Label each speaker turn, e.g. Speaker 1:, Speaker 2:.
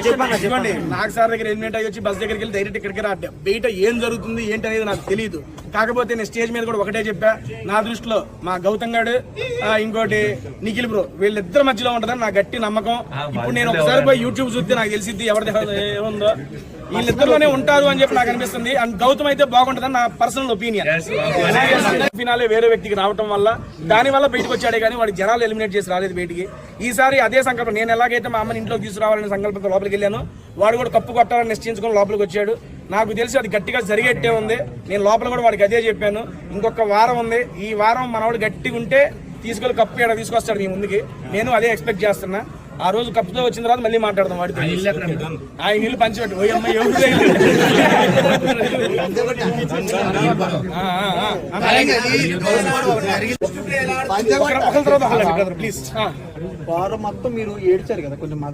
Speaker 1: చెప్పండి. నాకు సార్ దగ్గర ఎలిమినేట్ అయ్యి వచ్చి బస్ దగ్గరికి వెళ్ళి డైరెక్ట్ ఇక్కడికి రా. బయట ఏం జరుగుతుంది ఏంటి అనేది నాకు తెలియదు. కాకపోతే నేను స్టేజ్ మీద కూడా ఒకటే చెప్పా, నా దృష్టిలో మా గౌతమ్ గారు ఇంకోటి నిఖిల్ బ్రో వీళ్ళిద్దరి మధ్యలో ఉంటుందని నా గట్టి నమ్మకం. ఇప్పుడు నేను ఒకసారి పోయి యూట్యూబ్ చూస్తే నాకు తెలిసిద్ది ఎవరిది ఏముందో. వీళ్ళిద్దరిలోనే ఉంటారు అని చెప్పి నాకు అనిపిస్తుంది. అండ్ గౌతమ్ అయితే బాగుంటుందని నా పర్సనల్ ఒపీనియన్. ఫినాలే వేరే వ్యక్తికి రావడం వల్ల దాని వల్ల బయటకు వచ్చాడే కానీ వాడి జనాలు ఎలిమినేట్ చేసి రాలేదు బయటికి. ఈసారి అదే సంకల్పం, నేను ఎలాగైతే మా అమ్మని ఇంట్లోకి తీసుకురావాలనే సంకల్పంతో లోపలికి వెళ్ళాను, వాడు కూడా కప్పు కొట్టాలని నిశ్చయించుకొని లోపలికి వచ్చాడు. నాకు తెలిసి అది గట్టిగా జరిగేట్టే ఉంది. నేను లోపల కూడా వాడికి అదే చెప్పాను, ఇంకొక వారం ఉంది, ఈ వారం మనవాడు గట్టిగా ఉంటే తీసుకెళ్ళి కప్పు ఇక్కడ తీసుకొస్తాడు మీ ముందుకి. నేను అదే ఎక్స్పెక్ట్ చేస్తున్నా. ఆ రోజు కప్పుతో వచ్చిన తర్వాత మళ్ళీ మాట్లాడదాం వాడితో. ఆయన ఇల్లు పంచిపెట్టు ప్లీజ్.
Speaker 2: వారం మొత్తం మీరు ఏడ్చారు కదా కొంచెం.